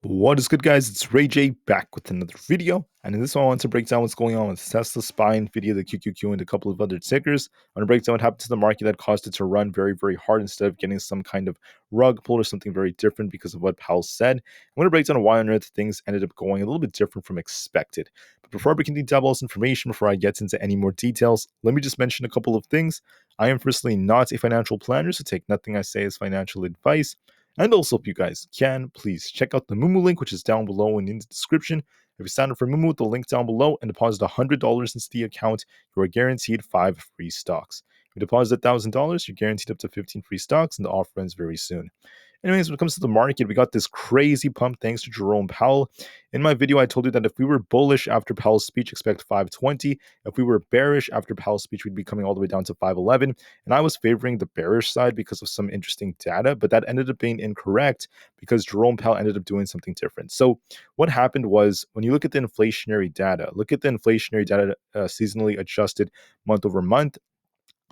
What is good, guys? It's Rey-Jay back with another video, and in this one I want to break down what's going on with Tesla, SPY, Nvidia, the QQQ, and a couple of other tickers. I want to break down what happened to the market that caused it to run very, very hard instead of getting some kind of rug pull or something very different because of what Powell said. I'm going to break down why on earth things ended up going a little bit different from expected. But before I begin to detail all this information, before I get into any more details, let me just mention a couple of things. I am firstly not a financial planner, so take nothing I say as financial advice. And also, if you guys can, please check out the Moomoo link, which is down below and in the description. If you sign up for Moomoo, the link down below, and deposit $100 into the account, you are guaranteed 5 free stocks. If you deposit $1,000, you're guaranteed up to 15 free stocks, and the offer ends very soon. Anyways, when it comes to the market, we got this crazy pump thanks to Jerome Powell. In my video, I told you that if we were bullish after Powell's speech, expect 520. If we were bearish after Powell's speech, we'd be coming all the way down to 511. And I was favoring the bearish side because of some interesting data, but that ended up being incorrect because Jerome Powell ended up doing something different. So what happened was, when you look at the inflationary data, seasonally adjusted month over month,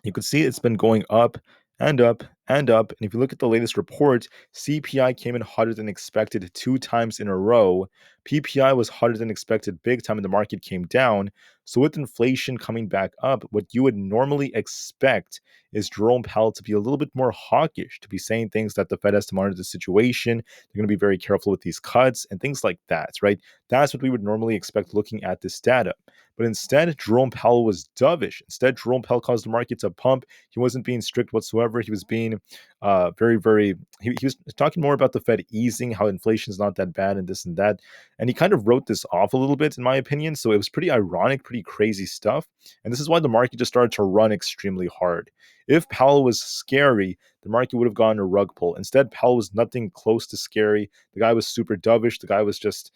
you can see it's been going up and up and up. And if you look at the latest report, CPI came in hotter than expected 2 times in a row. PPI was hotter than expected big time, and the market came down. So with inflation coming back up, what you would normally expect is Jerome Powell to be a little bit more hawkish, to be saying things that the Fed has to monitor the situation. They're going to be very careful with these cuts and things like that, right? That's what we would normally expect looking at this data. But instead, Jerome Powell was dovish. Instead, Jerome Powell caused the market to pump. He wasn't being strict whatsoever. He was being he was talking more about the Fed easing, how inflation is not that bad and this and that. And he kind of wrote this off a little bit, in my opinion. So it was pretty ironic, pretty crazy stuff. And this is why the market just started to run extremely hard. If Powell was scary, the market would have gone a rug pull. Instead, Powell was nothing close to scary. The guy was super dovish. The guy was just,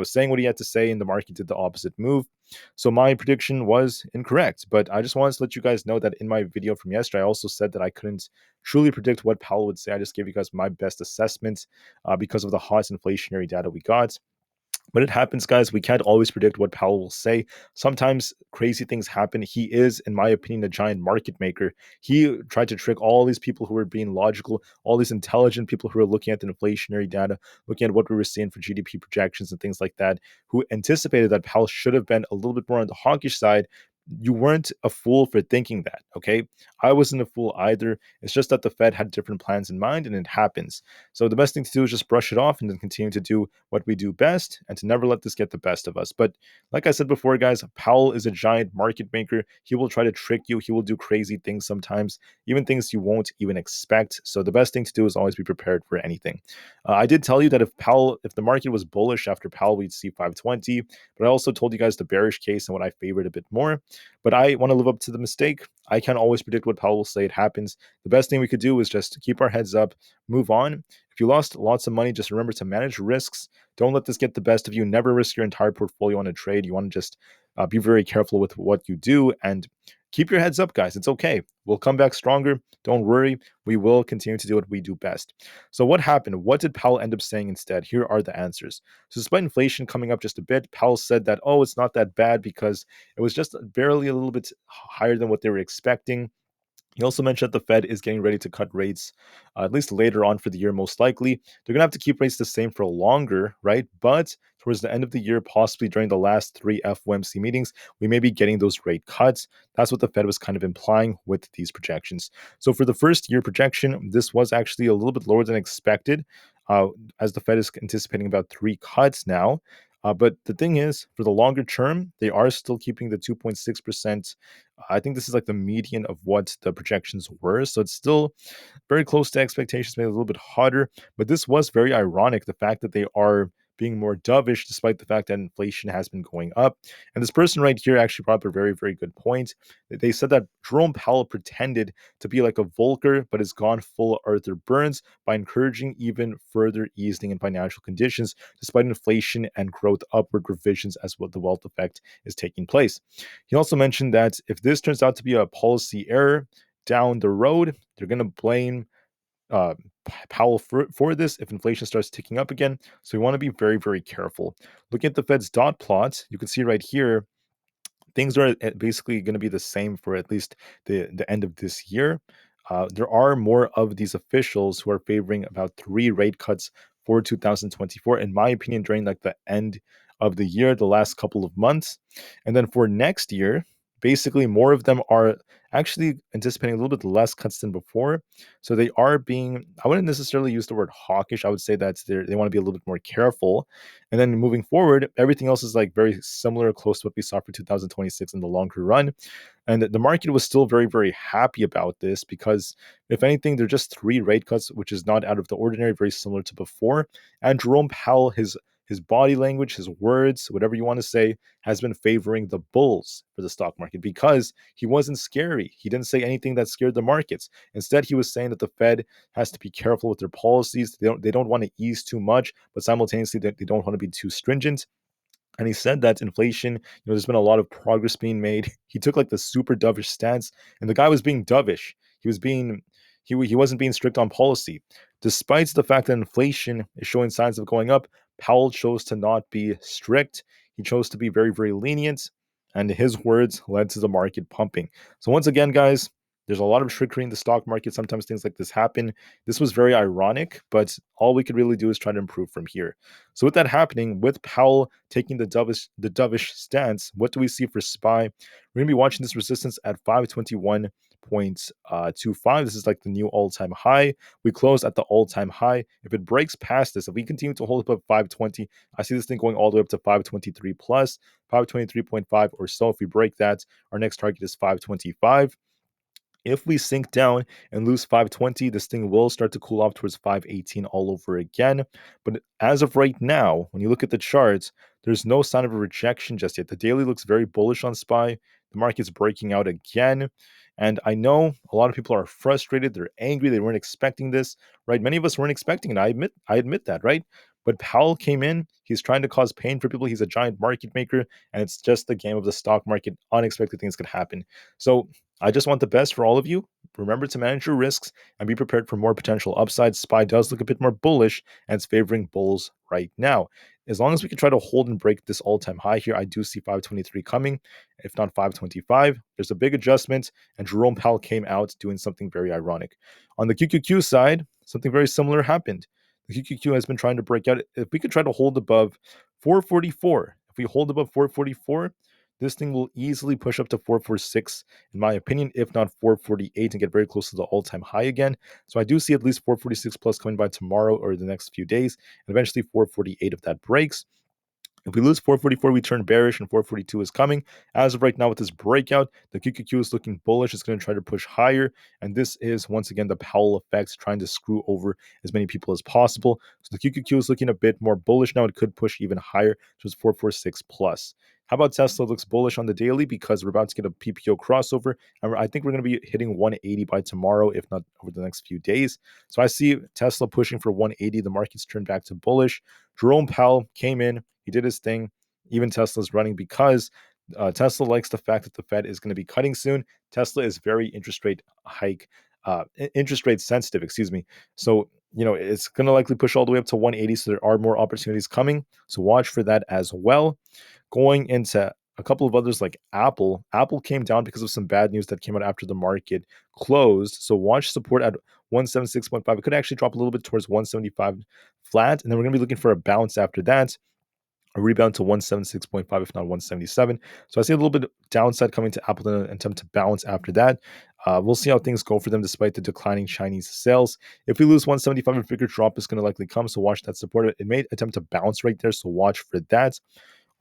saying what he had to say, and the market did the opposite move. So my prediction was incorrect, but I just wanted to let you guys know that in my video from yesterday, I also said that I couldn't truly predict what Powell would say. I just gave you guys my best assessment because of the hot inflationary data we got. But it happens, guys. We can't always predict what Powell will say. Sometimes crazy things happen. He is, in my opinion, a giant market maker. He tried to trick all these people who were being logical, all these intelligent people who were looking at the inflationary data, looking at what we were seeing for GDP projections and things like that, who anticipated that Powell should have been a little bit more on the hawkish side. You weren't a fool for thinking that, okay? I wasn't a fool either. It's just that the Fed had different plans in mind, and it happens. So the best thing to do is just brush it off and then continue to do what we do best and to never let this get the best of us. But like I said before, guys, Powell is a giant market maker. He will try to trick you. He will do crazy things sometimes, even things you won't even expect. So the best thing to do is always be prepared for anything. I did tell you that if the market was bullish after Powell, we'd see 520. But I also told you guys the bearish case and what I favored a bit more. But I want to live up to the mistake. I can't always predict what Powell will say. It happens. The best thing we could do is just keep our heads up, move on. If you lost lots of money, just remember to manage risks. Don't let this get the best of you. Never risk your entire portfolio on a trade. You want to just be very careful with what you do and keep your heads up, guys. It's okay. We'll come back stronger. Don't worry. We will continue to do what we do best. So what happened? What did Powell end up saying instead? Here are the answers. So despite inflation coming up just a bit, Powell said that, oh, it's not that bad because it was just barely a little bit higher than what they were expecting. He also mentioned that the Fed is getting ready to cut rates, at least later on for the year, most likely. They're going to have to keep rates the same for longer, right? But towards the end of the year, possibly during the last 3 FOMC meetings, we may be getting those rate cuts. That's what the Fed was kind of implying with these projections. So for the first year projection, this was actually a little bit lower than expected, as the Fed is anticipating about 3 cuts now. But the thing is, for the longer term, they are still keeping the 2.6%. I think this is like the median of what the projections were. So it's still very close to expectations, maybe a little bit hotter. But this was very ironic, the fact that they are being more dovish despite the fact that inflation has been going up. And this person right here actually brought up a very, very good point. They said that Jerome Powell pretended to be like a Volcker, but has gone full Arthur Burns by encouraging even further easing in financial conditions, despite inflation and growth upward revisions as what the wealth effect is taking place. He also mentioned that if this turns out to be a policy error down the road, they're going to blame uh, Powell for this if inflation starts ticking up again. So we want to be very, very careful. Looking at the Fed's dot plot, you can see right here, things are basically going to be the same for at least the end of this year. There are more of these officials who are favoring about 3 rate cuts for 2024, in my opinion, during like the end of the year, the last couple of months. And then for next year, basically more of them are actually anticipating a little bit less cuts than before. So they are being, I wouldn't necessarily use the word hawkish. I would say that they want to be a little bit more careful. And then moving forward, everything else is like very similar, close to what we saw for 2026 in the longer run. And the market was still very, very happy about this because, if anything, they're just three rate cuts, which is not out of the ordinary, very similar to before. And Jerome Powell, his body language, his words, whatever you want to say, has been favoring the bulls for the stock market because he wasn't scary. He didn't say anything that scared the markets. Instead, he was saying that the Fed has to be careful with their policies. They don't want to ease too much, but simultaneously they don't want to be too stringent. And he said that inflation, there's been a lot of progress being made. He took like the super dovish stance, and the guy was being dovish. He was being he wasn't being strict on policy. Despite the fact that inflation is showing signs of going up, Powell chose to not be strict. He chose to be very, very lenient, and his words led to the market pumping. So once again, guys, there's a lot of trickery in the stock market. Sometimes things like this happen. This was very ironic, but all we could really do is try to improve from here. So with that happening, with Powell taking the dovish stance, what do we see for SPY? We're going to be watching this resistance at 521.25. This is like the new all-time high. We close at the all-time high. If it breaks past this, if we continue to hold up at 520, I see this thing going all the way up to 523 plus, 523.5 or so. If we break that, our next target is 525. If we sink down and lose 520, this thing will start to cool off towards 518 all over again. But as of right now, when you look at the charts, there's no sign of a rejection just yet. The daily looks very bullish on SPY. The market's breaking out again. And I know a lot of people are frustrated. They're angry. They weren't expecting this, right? Many of us weren't expecting it. I admit that, right? But Powell came in. He's trying to cause pain for people. He's a giant market maker, and it's just the game of the stock market. Unexpected things could happen. So I just want the best for all of you. Remember to manage your risks and be prepared for more potential upsides. SPY does look a bit more bullish, and it's favoring bulls right now. As long as we can try to hold and break this all-time high here, I do see 523 coming, if not 525. There's a big adjustment, and Jerome Powell came out doing something very ironic. On the QQQ side, something very similar happened. The QQQ has been trying to break out. If we could try to hold above 444, if we hold above 444, this thing will easily push up to 446, in my opinion, if not 448, and get very close to the all-time high again. So I do see at least 446 plus coming by tomorrow or the next few days, and eventually 448 if that breaks. If we lose 444, we turn bearish and 442 is coming. As of right now, with this breakout, the QQQ is looking bullish. It's going to try to push higher. And this is, once again, the Powell effect, trying to screw over as many people as possible. So the QQQ is looking a bit more bullish now. It could push even higher, so it's 446 plus. How about Tesla? Looks bullish on the daily because we're about to get a PPO crossover. And I think we're going to be hitting 180 by tomorrow, if not over the next few days. So I see Tesla pushing for 180. The market's turned back to bullish. Jerome Powell came in. He did his thing. Even Tesla's running because Tesla likes the fact that the Fed is going to be cutting soon. Tesla is very interest rate sensitive, excuse me. So, it's going to likely push all the way up to 180. So there are more opportunities coming. So watch for that as well. Going into a couple of others like Aapl. Aapl came down because of some bad news that came out after the market closed. So watch support at 176.5. It could actually drop a little bit towards 175 flat. And then we're going to be looking for a bounce after that, a rebound to 176.5, if not 177. So I see a little bit of downside coming to Aapl in an attempt to bounce after that. We'll see how things go for them despite the declining Chinese sales. If we lose 175, a bigger drop is going to likely come. So watch that support. It may attempt to bounce right there. So watch for that.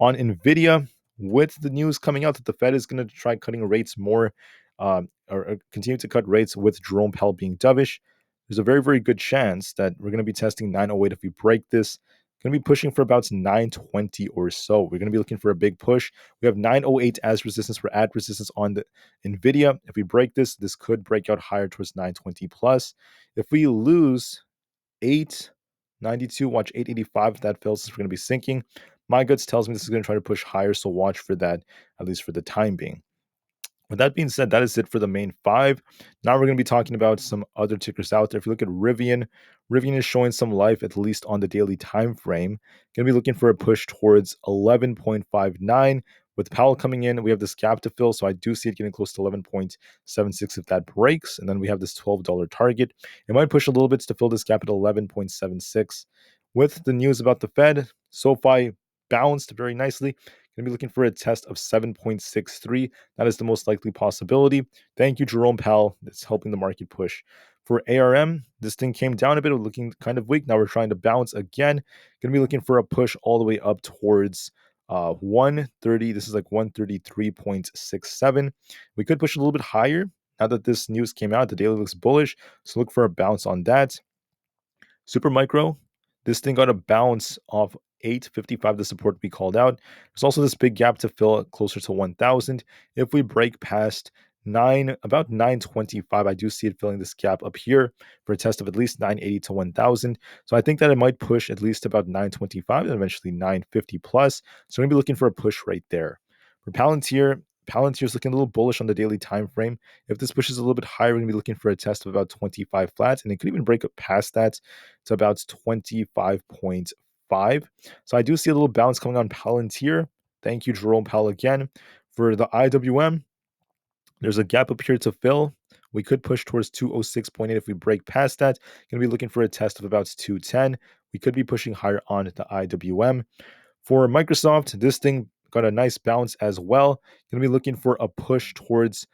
On Nvidia, with the news coming out that the Fed is going to try cutting rates more, or continue to cut rates with Jerome Powell being dovish, there's a very, very good chance that we're going to be testing 908 if we break this. Going to be pushing for about 920 or so. We're going to be looking for a big push. We have 908 as resistance. We're at resistance on the Nvidia. If we break this, this could break out higher towards 920 plus. If we lose 892, watch 885. If that fails, we're going to be sinking. My guts tells me this is going to try to push higher, so watch for that, at least for the time being. With that being said, that is it for the main five. Now we're going to be talking about some other tickers out there. If you look at Rivian, Rivian is showing some life, at least on the daily time frame. Going to be looking for a push towards 11.59. With Powell coming in, we have this gap to fill, so I do see it getting close to 11.76 if that breaks. And then we have this $12 target. It might push a little bit to fill this gap at 11.76. with the news about the Fed, SoFi bounced very nicely. Going to be looking for a test of 7.63. That is the most likely possibility. Thank you, Jerome Powell. That's helping the market push. For ARM, this thing came down a bit, looking kind of weak. Now we're trying to bounce again. Going to be looking for a push all the way up towards 130. This is like 133.67. We could push a little bit higher. Now that this news came out, the daily looks bullish. So look for a bounce on that. Super micro, this thing got a bounce off 855, the support we called out. There's also this big gap to fill closer to 1000. If we break past about 925, I do see it filling this gap up here for a test of at least 980 to 1000. So I think that it might push at least about 925 and eventually 950 plus. So I'm going to be looking for a push right there. For Palantir is looking a little bullish on the daily time frame. If this pushes a little bit higher, we're going to be looking for a test of about 25 flats, and it could even break up past that to about 25.5. So I do see a little bounce coming on Palantir. Thank you, Jerome Powell, again. For the IWM, there's a gap up here to fill. We could push towards 206.8 if we break past that. Going to be looking for a test of about 210. We could be pushing higher on the IWM. For Microsoft, this thing got a nice bounce as well. Going to be looking for a push towards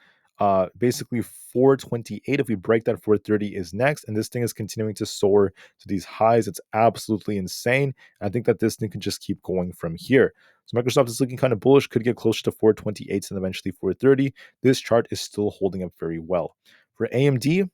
basically 428. If we break that, 430 is next. And this thing is continuing to soar to these highs. It's absolutely insane. I think that this thing could just keep going from here. So Microsoft is looking kind of bullish, could get closer to 428 and eventually 430. This chart is still holding up very well. For AMD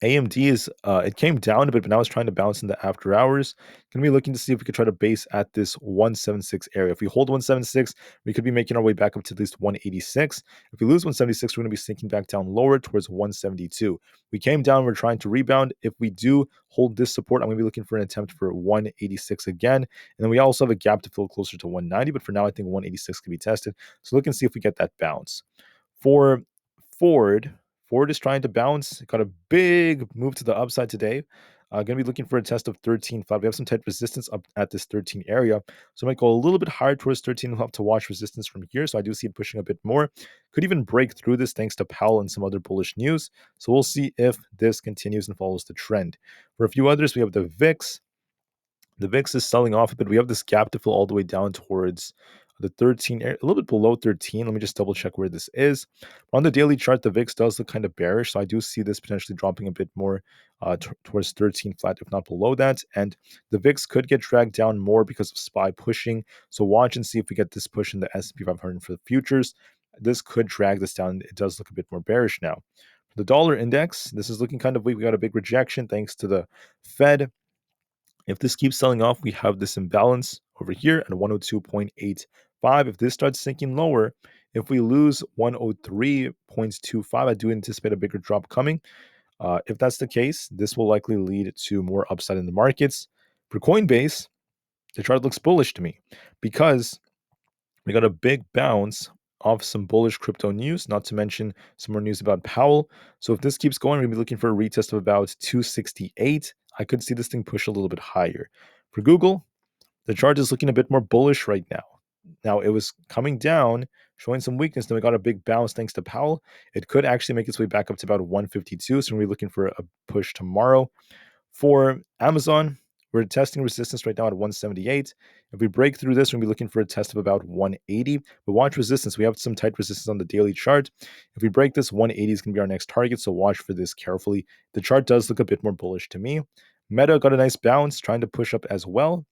is it came down a bit, but now it's trying to bounce in the after hours. Gonna be looking to see if we could try to base at this 176 area. If we hold 176, we could be making our way back up to at least 186. If we lose 176, we're gonna be sinking back down lower towards 172. We came down, we're trying to rebound. If we do hold this support, I'm gonna be looking for an attempt for 186 again. And then we also have a gap to fill closer to 190, but for now I think 186 can be tested. So look and see if we get that bounce. For Ford is trying to bounce. Got a big move to the upside today. Going to be looking for a test of 13.5. We have some tight resistance up at this 13 area. So I might go a little bit higher towards 13. We'll have to watch resistance from here. So I do see it pushing a bit more. Could even break through this thanks to Powell and some other bullish news. So we'll see if this continues and follows the trend. For a few others, we have the VIX. The VIX is selling off a bit. We have this gap to fill all the way down towards the 13, a little bit below 13. Let me just double check where this is. On the daily chart, the VIX does look kind of bearish, so I do see this potentially dropping a bit more towards 13 flat, if not below that. And the VIX could get dragged down more because of SPY pushing. So watch and see if we get this push in the S&P 500 for the futures. This could drag this down. It does look a bit more bearish now. For the dollar index, this is looking kind of weak. We got a big rejection thanks to the Fed. If this keeps selling off, we have this imbalance over here at 102.85. If this starts sinking lower, if we lose 103.25, I do anticipate a bigger drop coming. If that's the case, this will likely lead to more upside in the markets. For Coinbase, the chart looks bullish to me because we got a big bounce off some bullish crypto news, not to mention some more news about Powell. So if this keeps going, we're going to be looking for a retest of about 268. I could see this thing push a little bit higher. For Google, the chart is looking a bit more bullish right now. Now, it was coming down, showing some weakness. Then we got a big bounce thanks to Powell. It could actually make its way back up to about 152. So we're looking for a push tomorrow. For Amazon, we're testing resistance right now at 178. If we break through this, we're going to be looking for a test of about 180. But watch resistance. We have some tight resistance on the daily chart. If we break this, 180 is going to be our next target. So watch for this carefully. The chart does look a bit more bullish to me. Meta got a nice bounce, trying to push up as well.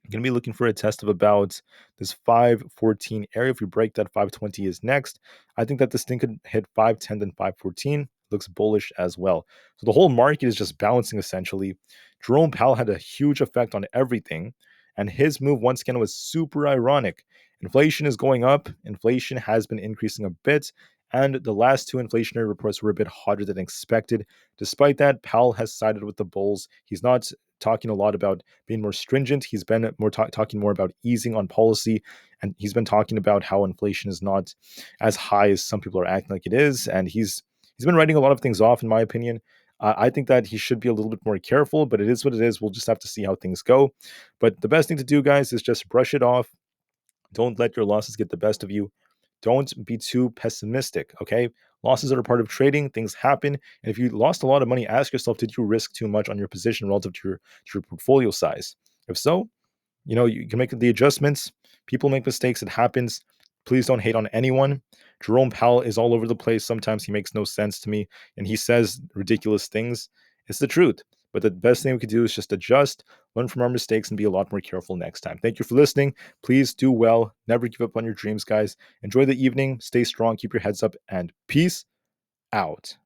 I'm going to be looking for a test of about this 514 area. If we break that, 520 is next. I think that this thing could hit 510, then 514. Looks bullish as well. So the whole market is just bouncing essentially. Jerome Powell had a huge effect on everything, and his move once again was super ironic. Inflation is going up. Inflation has been increasing a bit, and the last two inflationary reports were a bit hotter than expected. Despite that, Powell has sided with the bulls. He's not talking a lot about being more stringent. He's been more talking more about easing on policy, and he's been talking about how inflation is not as high as some people are acting like it is. And he's been writing a lot of things off, in my opinion. I think that he should be a little bit more careful, but it is what it is. We'll just have to see how things go. But the best thing to do, guys, is just brush it off. Don't let your losses get the best of you. don't be too pessimistic, okay? Losses are a part of trading. Things happen. And if you lost a lot of money, ask yourself, did you risk too much on your position relative to your portfolio size? If so, you can make the adjustments. People make mistakes. It happens. Please don't hate on anyone. Jerome Powell is all over the place. Sometimes he makes no sense to me and he says ridiculous things. It's the truth. But the best thing we could do is just adjust, learn from our mistakes, and be a lot more careful next time. Thank you for listening. Please do well. Never give up on your dreams, guys. Enjoy the evening. Stay strong. Keep your heads up. And peace out.